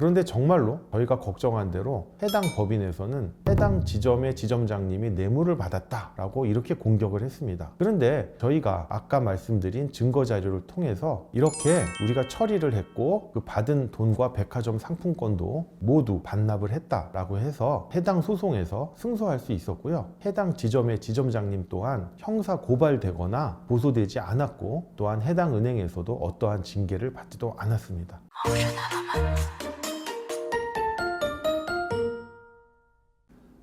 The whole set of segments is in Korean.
그런데 정말로 저희가 걱정한 대로 해당 법인에서는 해당 지점의 지점장님이 뇌물을 받았다라고 이렇게 공격을 했습니다. 그런데 저희가 아까 말씀드린 증거 자료를 통해서 이렇게 우리가 처리를 했고 그 받은 돈과 백화점 상품권도 모두 반납을 했다라고 해서 해당 소송에서 승소할 수 있었고요. 해당 지점의 지점장님 또한 형사 고발되거나 고소되지 않았고 또한 해당 은행에서도 어떠한 징계를 받지도 않았습니다.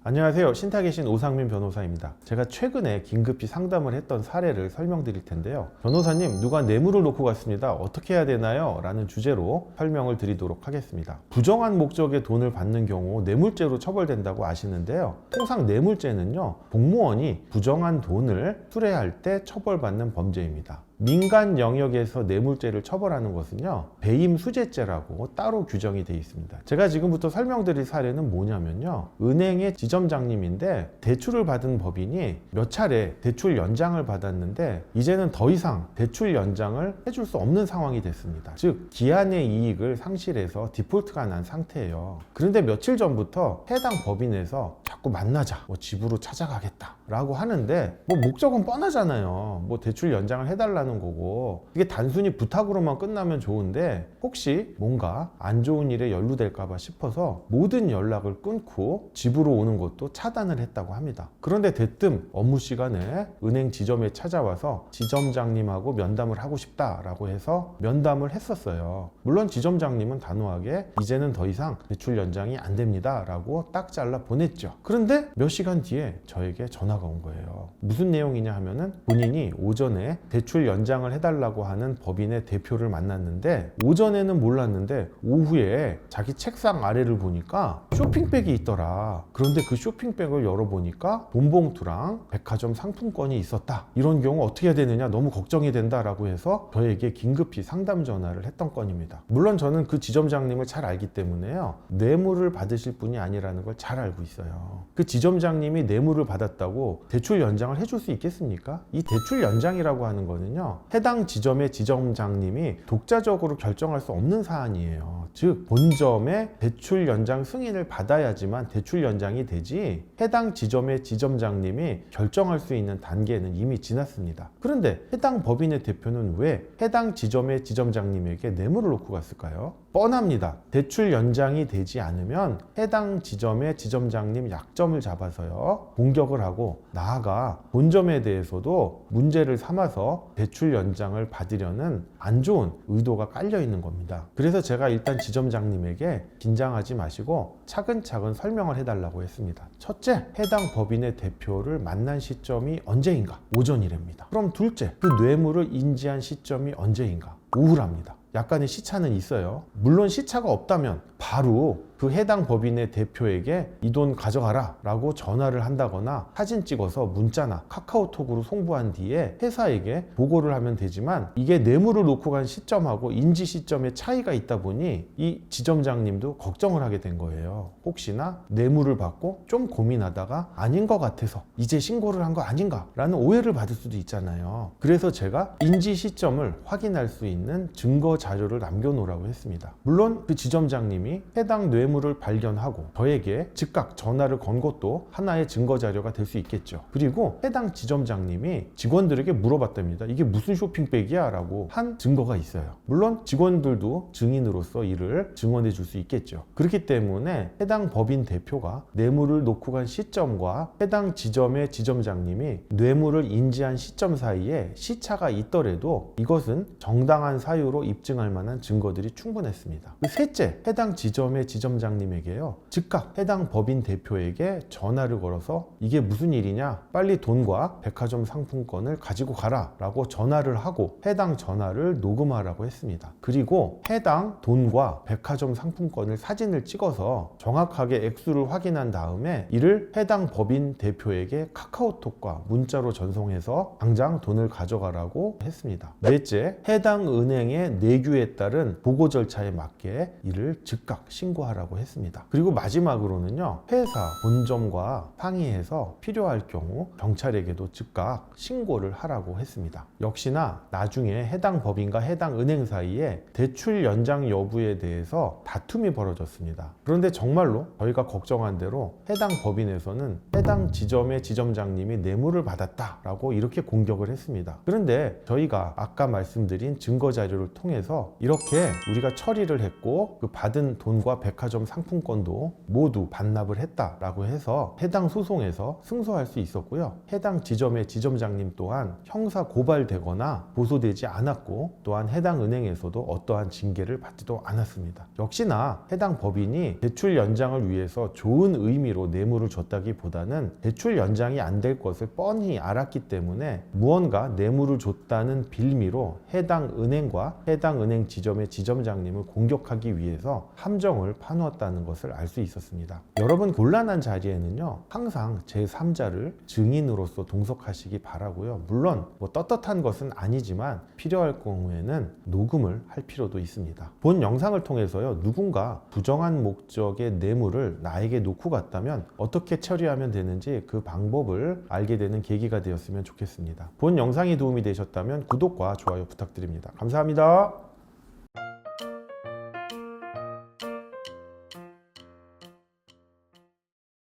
안녕하세요. 신탁의 신 오상민 변호사입니다. 제가 최근에 긴급히 상담을 했던 사례를 설명드릴 텐데요. 변호사님, 누가 뇌물을 놓고 갔습니다. 어떻게 해야 되나요? 라는 주제로 설명을 드리도록 하겠습니다. 부정한 목적의 돈을 받는 경우 뇌물죄로 처벌된다고 아시는데요. 통상 뇌물죄는요, 공무원이 부정한 돈을 수뢰할 때 처벌받는 범죄입니다. 민간 영역에서 뇌물죄를 처벌하는 것은요, 배임수재죄라고 따로 규정이 되어 있습니다. 제가 지금부터 설명드릴 사례는 뭐냐면요, 은행의 지점장님인데 대출을 받은 법인이 몇 차례 대출 연장을 받았는데 이제는 더 이상 대출 연장을 해줄 수 없는 상황이 됐습니다. 즉 기한의 이익을 상실해서 디폴트가 난 상태예요. 그런데 며칠 전부터 해당 법인에서 자꾸 만나자, 집으로 찾아가겠다 라고 하는데 목적은 뻔하잖아요. 대출 연장을 해달라는 거고, 이게 단순히 부탁으로만 끝나면 좋은데 혹시 뭔가 안 좋은 일에 연루될까봐 싶어서 모든 연락을 끊고 집으로 오는 것도 차단을 했다고 합니다. 그런데 대뜸 업무 시간에 은행 지점에 찾아와서 지점장님하고 면담을 하고 싶다라고 해서 면담을 했었어요. 물론 지점장님은 단호하게 이제는 더 이상 대출 연장이 안 됩니다 라고 딱 잘라 보냈죠. 그런데 몇 시간 뒤에 저에게 전화가 온 거예요. 무슨 내용이냐 하면은 본인이 오전에 대출 연장을 해달라고 하는 법인의 대표를 만났는데 오전에는 몰랐는데 오후에 자기 책상 아래를 보니까 쇼핑백이 있더라. 그런데 그 쇼핑백을 열어보니까 돈봉투랑 백화점 상품권이 있었다. 이런 경우 어떻게 해야 되느냐, 너무 걱정이 된다라고 해서 저에게 긴급히 상담 전화를 했던 건입니다. 물론 저는 그 지점장님을 잘 알기 때문에요, 뇌물을 받으실 분이 아니라는 걸 잘 알고 있어요. 그 지점장님이 뇌물을 받았다고 대출 연장을 해줄 수 있겠습니까? 이 대출 연장이라고 하는 거는요, 해당 지점의 지점장님이 독자적으로 결정할 수 없는 사안이에요. 즉 본점의 대출 연장 승인을 받아야지만 대출 연장이 되지 해당 지점의 지점장님이 결정할 수 있는 단계는 이미 지났습니다. 그런데 해당 법인의 대표는 왜 해당 지점의 지점장님에게 뇌물을 놓고 갔을까요? 뻔합니다. 대출 연장이 되지 않으면 해당 지점의 지점장님 약점을 잡아서요, 공격을 하고 나아가 본점에 대해서도 문제를 삼아서 대출 연장을 받으려는 안 좋은 의도가 깔려 있는 겁니다. 그래서 제가 일단 지점장님에게 긴장하지 마시고 차근차근 설명을 해달라고 했습니다. 첫째, 해당 법인의 대표를 만난 시점이 언제인가? 오전이랍니다. 그럼 둘째, 그 뇌물을 인지한 시점이 언제인가? 오후랍니다. 약간의 시차는 있어요. 물론 시차가 없다면 바로 그 해당 법인의 대표에게 이 돈 가져가라 라고 전화를 한다거나 사진 찍어서 문자나 카카오톡으로 송부한 뒤에 회사에게 보고를 하면 되지만, 이게 뇌물을 놓고 간 시점하고 인지 시점의 차이가 있다 보니 이 지점장님도 걱정을 하게 된 거예요. 혹시나 뇌물을 받고 좀 고민하다가 아닌 것 같아서 이제 신고를 한 거 아닌가 라는 오해를 받을 수도 있잖아요. 그래서 제가 인지 시점을 확인할 수 있는 증거 자료를 남겨놓으라고 했습니다. 물론 그 지점장님이 해당 뇌물을 발견하고 저에게 즉각 전화를 건 것도 하나의 증거 자료가 될 수 있겠죠. 그리고 해당 지점장님이 직원들에게 물어봤답니다. 이게 무슨 쇼핑백이야? 라고 한 증거가 있어요. 물론 직원들도 증인으로서 이를 증언해 줄 수 있겠죠. 그렇기 때문에 해당 법인 대표가 뇌물을 놓고 간 시점과 해당 지점의 지점장님이 뇌물을 인지한 시점 사이에 시차가 있더라도 이것은 정당한 사유로 입증할 만한 증거들이 충분했습니다. 셋째, 해당 지점의 지점장님에게요, 즉각 해당 법인 대표에게 전화를 걸어서 이게 무슨 일이냐, 빨리 돈과 백화점 상품권을 가지고 가라 라고 전화를 하고 해당 전화를 녹음하라고 했습니다. 그리고 해당 돈과 백화점 상품권을 사진을 찍어서 정확하게 액수를 확인한 다음에 이를 해당 법인 대표에게 카카오톡과 문자로 전송해서 당장 돈을 가져가라고 했습니다. 넷째, 해당 은행의 내규에 따른 보고 절차에 맞게 이를 즉각 즉각 신고하라고 했습니다. 그리고 마지막으로는요, 회사 본점과 상의해서 필요할 경우 경찰에게도 즉각 신고를 하라고 했습니다. 역시나 나중에 해당 법인과 해당 은행 사이에 대출 연장 여부에 대해서 다툼이 벌어졌습니다. 그런데 정말로 저희가 걱정한 대로 해당 법인에서는 해당 지점의 지점장님이 뇌물을 받았다라고 이렇게 공격을 했습니다. 그런데 저희가 아까 말씀드린 증거 자료를 통해서 이렇게 우리가 처리를 했고 그 받은 돈과 백화점 상품권도 모두 반납을 했다라고 해서 해당 소송에서 승소할 수 있었고요. 해당 지점의 지점장님 또한 형사 고발되거나 고소되지 않았고, 또한 해당 은행에서도 어떠한 징계를 받지도 않았습니다. 역시나 해당 법인이 대출 연장을 위해서 좋은 의미로 뇌물을 줬다기보다는 대출 연장이 안 될 것을 뻔히 알았기 때문에 무언가 뇌물을 줬다는 빌미로 해당 은행과 해당 은행 지점의 지점장님을 공격하기 위해서 함정을 파놓았다는 것을 알 수 있었습니다. 여러분, 곤란한 자리에는요, 항상 제3자를 증인으로서 동석하시기 바라고요. 물론 뭐 떳떳한 것은 아니지만 필요할 경우에는 녹음을 할 필요도 있습니다. 본 영상을 통해서요, 누군가 부정한 목적의 뇌물을 나에게 놓고 갔다면 어떻게 처리하면 되는지 그 방법을 알게 되는 계기가 되었으면 좋겠습니다. 본 영상이 도움이 되셨다면 구독과 좋아요 부탁드립니다. 감사합니다.